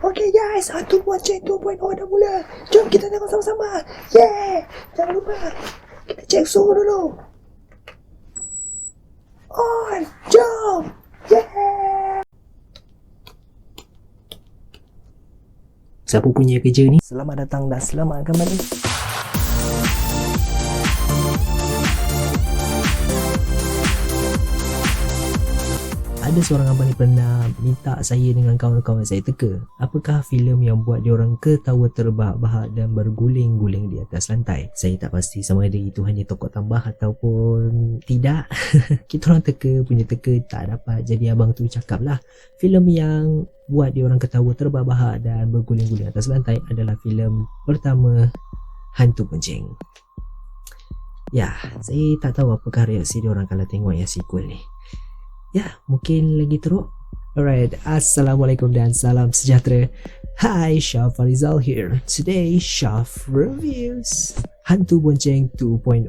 Okay guys, Hantu Bonceng 2.0 dah mula. Jom kita tengok sama-sama. Yeah. Jangan lupa kita cek suhu dulu. On. Jom. Yeah. Siapa punya kerja ni? Selamat datang dan selamat kembali. Ada seorang abang ni pernah minta saya dengan kawan-kawan saya teka, apakah filem yang buat diorang ketawa terbahak-bahak dan berguling-guling di atas lantai. Saya tak pasti sama ada itu hanya tokoh tambah ataupun tidak. Kita orang teka punya teka tak dapat, jadi abang tu cakap lah, filem yang buat diorang ketawa terbahak-bahak dan berguling-guling atas lantai adalah filem pertama, Hantu Bonceng. Ya, saya tak tahu apakah reaksi diorang kalau tengok yang sequel ni. Ya, mungkin lagi teruk. Alright, Assalamualaikum dan salam sejahtera. Hi, Syaf Farizal here. Today, Syaf reviews Hantu Bonceng 2.0.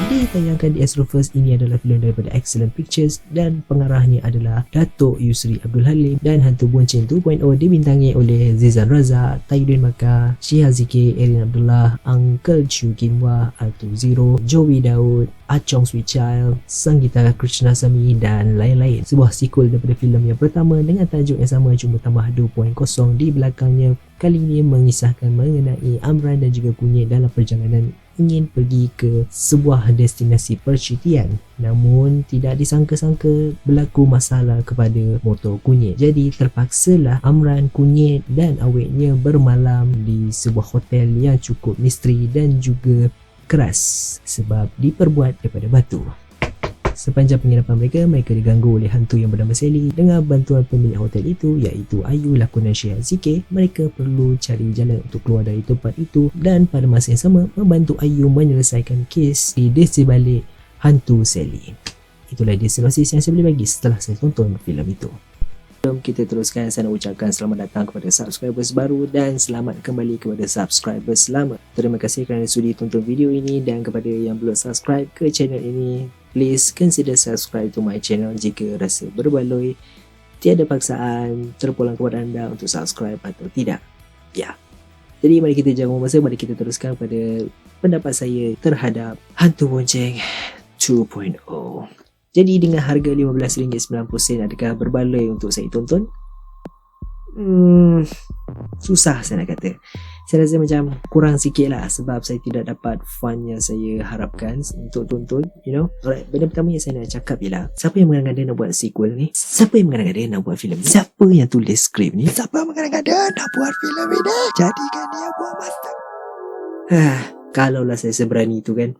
Ditayangkan di Astro-First, ini adalah filem daripada Excellent Pictures dan pengarahnya adalah Datuk Yusri Abdul Halim, dan Hantu Bonceng 2.0 dibintangi oleh Zizan Razak, Tayyudin Maka, Syihah Zikir, Erin Abdullah, Uncle Chu Kinwa, Alto Zero, Joey Daud, Achong Sweet Child, Sanggita Krishnasamy dan lain-lain. Sebuah sequel daripada filem yang pertama dengan tajuk yang sama cuma tambah 2.0 di belakangnya. Kali ini mengisahkan mengenai Amran dan juga Kunyit dalam perjalanan ingin pergi ke sebuah destinasi percutian, namun tidak disangka-sangka berlaku masalah kepada motor Kunyit. Jadi terpaksalah Amran, Kunyit dan awetnya bermalam di sebuah hotel yang cukup misteri dan juga keras sebab diperbuat daripada batu. Sepanjang penginapan mereka diganggu oleh hantu yang bernama Sally. Dengan bantuan pemilik hotel itu, iaitu Ayu lakonan Syihah Zikir, mereka perlu cari jalan untuk keluar dari tempat itu dan pada masa yang sama membantu Ayu menyelesaikan kes di sebalik hantu Sally. Itulah dia sinopsis yang saya boleh bagi setelah saya tonton filem itu. Sebelum kita teruskan, saya nak ucapkan selamat datang kepada subscribers baru dan selamat kembali kepada subscribers lama. Terima kasih kerana sudi tonton video ini, dan kepada yang belum subscribe ke channel ini, please consider subscribe to my channel jika rasa berbaloi. Tiada paksaan, terpulang kepada anda untuk subscribe atau tidak. Ya. Jadi mari kita jangan masa, mari kita teruskan pada pendapat saya terhadap Hantu Bonceng 2.0. Jadi dengan harga RM15.90, adakah berbaloi untuk saya tonton? Susah saya nak kata. Saya rasa macam kurang sikit lah sebab saya tidak dapat fun yang saya harapkan untuk tonton, you know. Alright, benda pertama yang saya nak cakap ialah, siapa yang mengada-ngada nak buat sequel ni? Siapa yang mengada-ngada nak buat filem ni? Siapa yang tulis skrip ni? Siapa yang mengada-ngada nak buat filem ini? Jadikan dia buat master. Kalaulah saya seberani itu kan,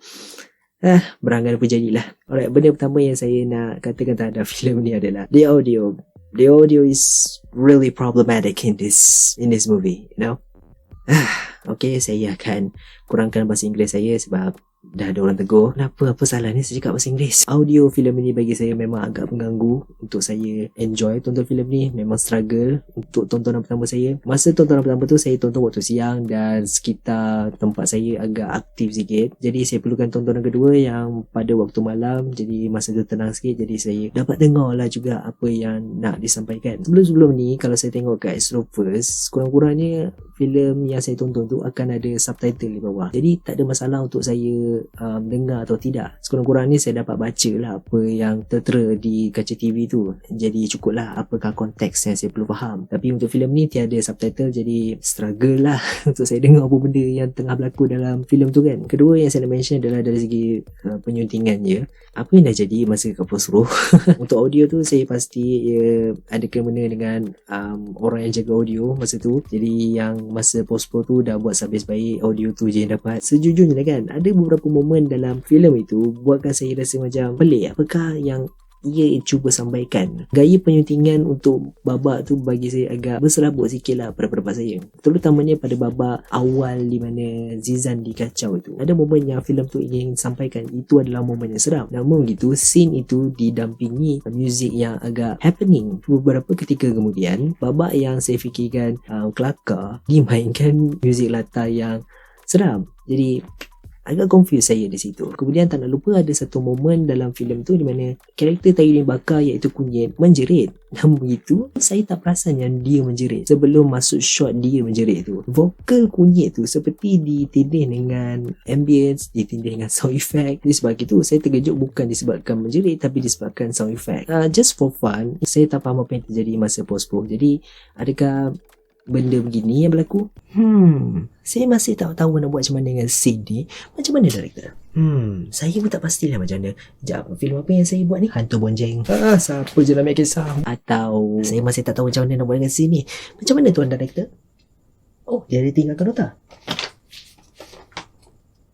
berangan apa jadilah. Alright, benda pertama yang saya nak katakan terhadap filem ni adalah the audio. The audio is really problematic in this movie, you know. Okay, saya akan kurangkan bahasa Inggeris saya sebab dah ada orang tegur. Kenapa? Apa salahnya saya cakap bahasa Inggeris? Audio filem ini bagi saya memang agak mengganggu untuk saya enjoy tonton filem ni. Memang struggle untuk tontonan pertama saya. Masa tontonan pertama tu saya tonton waktu siang dan sekitar tempat saya agak aktif sikit. Jadi saya perlukan tontonan kedua yang pada waktu malam. Jadi masa tu tenang sikit. Jadi saya dapat dengar lah juga apa yang nak disampaikan. Sebelum-sebelum ni kalau saya tengok kat Astro-First, kurang-kurangnya filem yang saya tonton tu akan ada subtitle di bawah. Jadi tak ada masalah untuk saya dengar atau tidak. Sekurang-kurangnya saya dapat baca lah apa yang tertera di kaca TV tu. Jadi cukup lah apakah konteks yang saya perlu faham. Tapi untuk filem ni tiada subtitle, jadi struggle lah untuk saya dengar apa benda yang tengah berlaku dalam filem tu kan. Kedua yang saya nak mention adalah dari segi penyuntingannya. Apa yang dah jadi masa kat Posro. Untuk audio tu saya pasti ada kena dengan orang yang jaga audio masa tu. Jadi yang masa post-pro tu dah buat habis baik, audio tu je yang dapat. Sejujurnya kan, ada beberapa momen dalam filem itu buatkan saya rasa macam pelik. Apakah yang ia cuba sampaikan? Gaya penyuntingan untuk babak tu bagi saya agak berselabut sikit lah pada pendapat saya. Terutamanya pada babak awal di mana Zizan dikacau itu. Ada momen yang filem tu ingin sampaikan itu adalah momen yang seram. Namun begitu, scene itu didampingi muzik yang agak happening. Beberapa ketika kemudian, babak yang saya fikirkan kelakar dimainkan muzik latar yang seram. Jadi Agak confuse saya di situ. Kemudian tak nak lupa ada satu momen dalam filem tu di mana karakter Tyrone Bakar iaitu kunyit menjerit. Namun begitu, saya tak perasan yang dia menjerit sebelum masuk shot dia menjerit tu. Vokal kunyit tu seperti ditindih dengan ambience, ditindih dengan sound effect. Disebab itu, saya terkejut bukan disebabkan menjerit tapi disebabkan sound effect. Just for fun, saya tak faham apa yang terjadi masa post-pro. Jadi, adakah benda begini yang berlaku? Saya masih tak tahu nak buat macam mana dengan scene ni. Macam mana director? Saya pun tak pastilah macam mana. Sekejap, filem apa yang saya buat ni? Hantu Bonjeng. Siapa je nak ambil kisah? Atau saya masih tak tahu macam mana nak buat dengan scene ni. Macam mana tuan director? Oh, dia ada tinggalkan nota.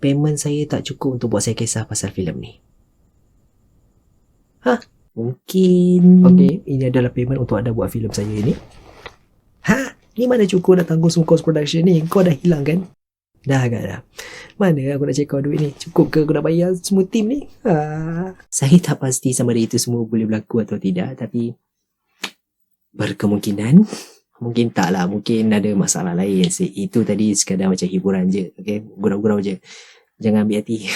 Payment saya tak cukup untuk buat saya kisah pasal filem ni. Mungkin. Okay, ini adalah payment untuk anda buat filem saya ni. Ni mana cukup nak tanggung semua cost production ni? Kau dah hilang kan? Dah agak dah. Mana aku nak check out duit ni? Cukup ke aku nak bayar semua tim ni? Saya tak pasti sama ada itu semua boleh berlaku atau tidak. Tapi berkemungkinan. Mungkin tak lah. Mungkin ada masalah lain. Itu tadi sekadar macam hiburan je. Okay? Gurau-gurau je. Jangan ambil hati.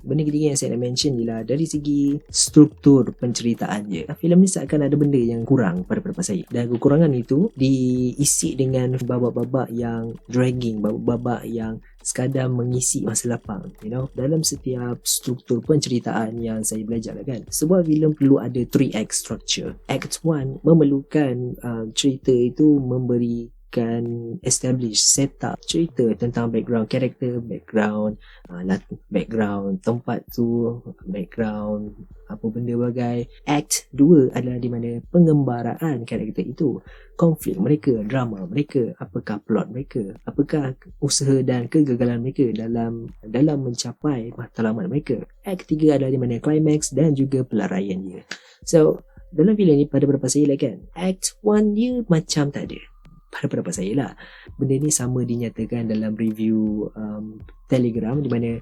Benda ketiga yang saya nak mention ialah dari segi struktur penceritaan je. Filem ni seakan ada benda yang kurang pada pendapat saya. Dan kekurangan itu diisi dengan babak-babak yang dragging, babak-babak yang sekadar mengisi masa lapang. Dalam setiap struktur penceritaan yang saya belajar lah kan. Sebuah filem perlu ada 3 act structure. Act 1 memerlukan cerita itu memberi establish, set up cerita tentang background karakter, background tempat tu, background apa benda bagai. Act 2 adalah di mana pengembaraan karakter itu, konflik mereka, drama mereka, apakah plot mereka, apakah usaha dan kegagalan mereka dalam mencapai matlamat mereka. Act 3 adalah di mana climax dan juga pelaraian dia. So dalam filem ni pada pendapat saya lah kan, Act 1 dia macam tak ada. Pada pendapat saya lah. Benda ni sama dinyatakan dalam review Telegram di mana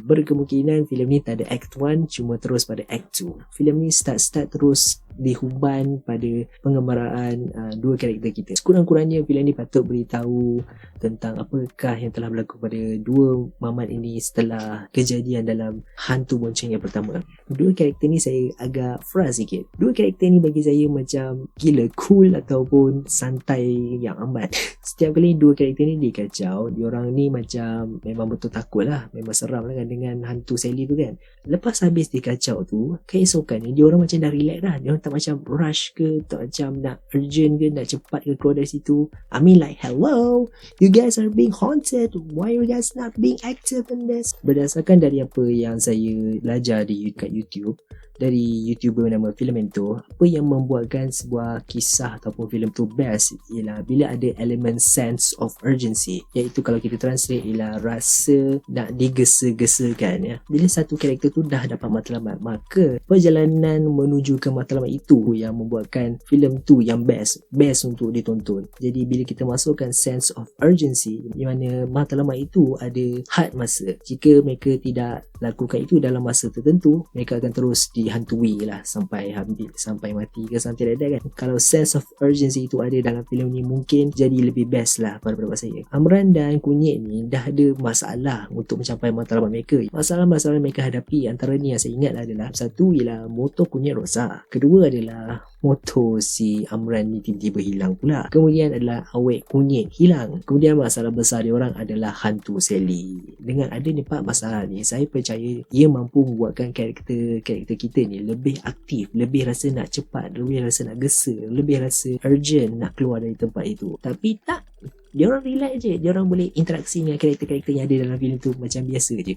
berkemungkinan filem ni tak ada Act 1, cuma terus pada Act 2. Filem ni start terus dihuban pada pengembaraan dua karakter kita. Sekurang-kurangnya filem ni patut beritahu tentang apakah yang telah berlaku pada dua mamat ini setelah kejadian dalam Hantu Bonceng yang pertama. Dua karakter ni saya agak frust sikit. Dua karakter ni bagi saya macam gila cool ataupun santai yang amat. Setiap kali dua karakter ni dikacau, diorang ni macam memang betul takut lah, memang seram lah kan dengan hantu Sally tu kan. Lepas habis dikacau tu, keesokannya diorang macam dah relax dah. Diorang tak macam rush ke, tak macam nak urgent ke, nak cepat ke keluar dari situ. I mean like, hello, you guys are being haunted, why you guys not being active in this? Berdasarkan dari apa yang saya belajar kat YouTube, dari YouTuber nama Filamento, apa yang membuatkan sebuah kisah ataupun filem tu best ialah bila ada elemen sense of urgency, iaitu kalau kita translate ialah rasa nak digesa-gesakan ya. Bila satu karakter tu dah dapat matlamat, maka perjalanan menuju ke matlamat itu yang membuatkan filem tu yang best untuk ditonton. Jadi bila kita masukkan sense of urgency, di mana matlamat itu ada had masa, jika mereka tidak lakukan itu dalam masa tertentu, mereka akan terus dihantui lah sampai habis, sampai mati ke sampai tidak kan. Kalau sense of urgency itu ada dalam filem ni, mungkin jadi lebih best lah pada pendapat saya. Amran dan Kunyit ni dah ada masalah untuk mencapai matlamat mereka. Masalah-masalah mereka hadapi antara ni yang saya ingat adalah, satu ialah motor Kunyit rosak, kedua adalah motor si Amran ni tiba-tiba hilang pula, kemudian adalah awet Kunyit hilang, kemudian masalah besar dia orang adalah hantu Sally. Dengan adanya 4 masalah ni, saya percaya ia mampu membuatkan karakter kita ni lebih aktif, lebih rasa nak cepat, lebih rasa nak gesa, lebih rasa urgent nak keluar dari tempat itu. Tapi tak, dia orang relax je, dia orang boleh interaksi dengan karakter-karakter yang ada dalam filem tu macam biasa je.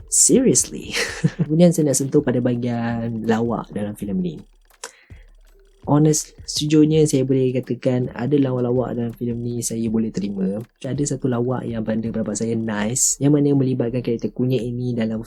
Seriously. Kemudian saya nak sentuh pada bahagian lawak dalam filem ni. Honest, sejujurnya saya boleh katakan ada lawak-lawak dalam filem ni saya boleh terima. Ada satu lawak yang pada pendapat saya nice, yang mana melibatkan karakter Kunyit ini dalam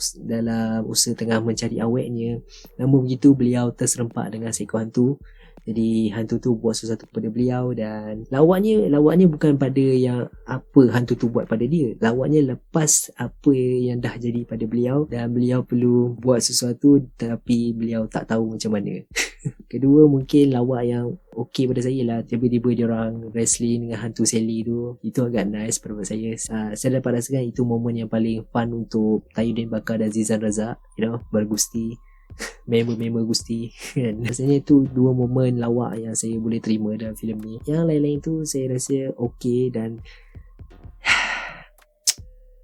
usaha tengah mencari awetnya. Namun begitu beliau terserempak dengan seekor hantu. Jadi hantu tu buat sesuatu pada beliau dan lawaknya bukan pada yang apa hantu tu buat pada dia. Lawaknya lepas apa yang dah jadi pada beliau dan beliau perlu buat sesuatu tapi beliau tak tahu macam mana. Kedua mungkin lawak yang okey pada saya lah, tiba-tiba dia orang wrestling dengan hantu Sally tu, itu agak nice pada saya. Saya dapat rasakan itu momen yang paling fun untuk Tayudin Bakar dan Zizan Razak, bergusti, member-member gusti kan. Rasanya itu dua momen lawak yang saya boleh terima dalam filem ni. Yang lain-lain tu saya rasa okey dan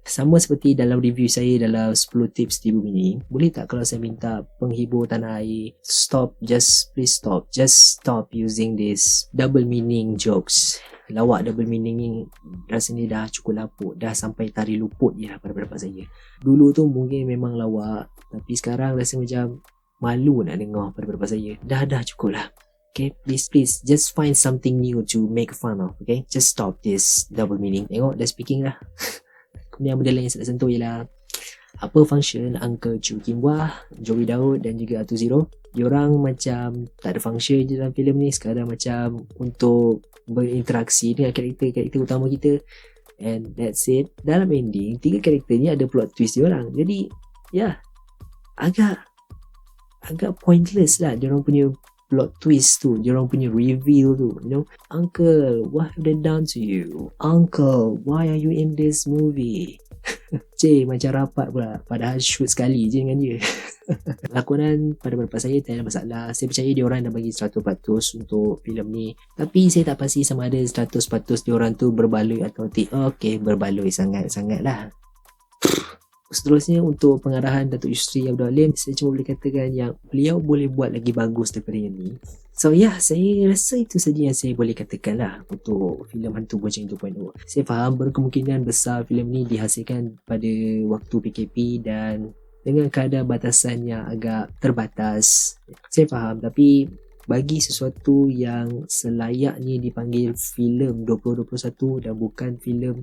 sama seperti dalam review saya dalam 10 tips tipu mini. Boleh tak kalau saya minta penghibur tanah air, please stop, just stop using this double meaning jokes. Lawak double meaning ni rasanya dah cukup lapuk, dah sampai tari luput je lah pada pendapat saya. Dulu tu mungkin memang lawak, tapi sekarang rasa macam malu nak dengar pada pendapat saya. Dah cukup lah. Okay, please just find something new to make fun of. Okay, just stop this double meaning. Tengok dah speaking lah. Kemudian benda lain yang saya nak sentuh ialah apa function Uncle Chu Kim Wah, Joey Daud dan juga Atu Zero. Diorang macam tak ada function je dalam filem ni, sekadar macam untuk berinteraksi dengan karakter utama kita, and that's it. Dalam ending, 3 karakter ni ada plot twist diorang. Jadi agak pointless lah diorang punya plot twist tu, diorang punya reveal tu, Uncle, what have they done to you? Uncle, why are you in this movie? Macam rapat pula, padahal shoot sekali je dengan dia. Lakonan pada pendapat saya tak ada masalah. Saya percaya diorang dah bagi 100% untuk filem ni, tapi saya tak pasti sama ada 100% diorang tu berbaloi atau tidak. Okay, berbaloi sangat-sangat lah. Seterusnya untuk pengarahan Datuk Yusri Abdul Halim, saya cuma boleh katakan yang beliau boleh buat lagi bagus daripada yang ni. So saya rasa itu saja yang saya boleh katakan lah untuk filem Hantu Bonceng 2.0. Saya faham berkemungkinan besar filem ni dihasilkan pada waktu PKP dan dengan kadar batasan yang agak terbatas. Saya faham, tapi bagi sesuatu yang selayaknya dipanggil filem 2021 dan bukan filem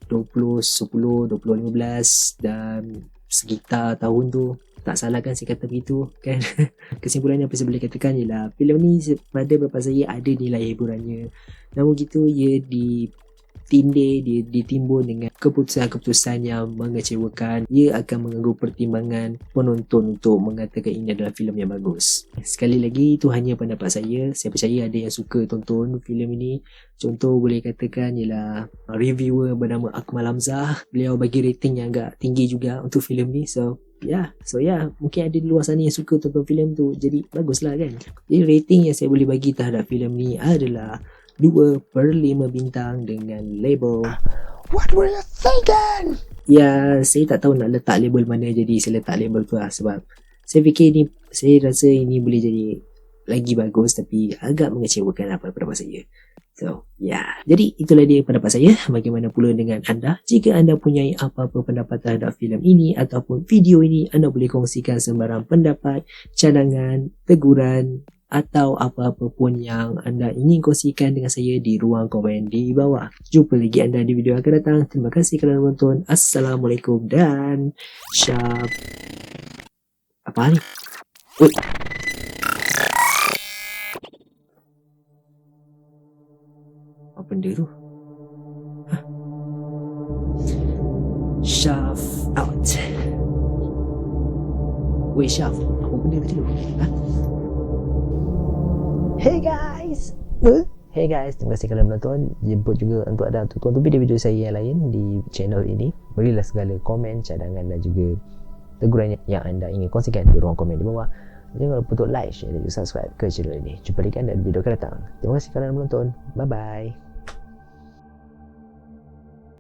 2010, 2015 dan sekitar tahun tu, tak salah kan saya kata begitu kan. Kesimpulannya apa saya boleh katakan ialah filem ni pada pendapat saya ada nilai hiburannya, namun begitu ia ditimbun dengan keputusan-keputusan yang mengecewakan. Ia akan mengganggu pertimbangan penonton untuk mengatakan ini adalah filem yang bagus. Sekali lagi, itu hanya pendapat saya. Saya percaya ada yang suka tonton filem ini. Contoh boleh katakan ialah reviewer bernama Akmal Hamzah. Beliau bagi rating yang agak tinggi juga untuk filem ni. So mungkin ada di luar sana yang suka tonton filem tu, jadi baguslah kan. Jadi rating yang saya boleh bagi terhadap filem ni adalah 2/5 bintang dengan label What were you thinking? Ya, saya tak tahu nak letak label mana, jadi saya letak label tu lah. Sebab saya rasa ini boleh jadi lagi bagus, tapi agak mengecewakan apa pendapat saya. So, jadi itulah dia pendapat saya. Bagaimana pula dengan anda? Jika anda punya apa-apa pendapat terhadap filem ini ataupun video ini, anda boleh kongsikan sembarang pendapat, cadangan, teguran atau apa-apa pun yang anda ingin kongsikan dengan saya di ruang komen di bawah. Jumpa lagi anda di video akan datang. Terima kasih kerana menonton. Assalamualaikum dan syab. Apa ni? Oi. Apa benda tu? Shaf out. Wait, Shaf. Apa benda tadi tu? Hey guys, terima kasih kerana menonton. Jemput juga untuk anda untuk tonton video-video saya yang lain di channel ini. Berilah segala komen, cadangan dan juga teguran yang anda ingin kongsikan di ruang komen di bawah. Jangan lupa untuk like, share dan subscribe ke channel ini. Jumpa lagi anda di video akan datang. Terima kasih kerana menonton. Bye bye.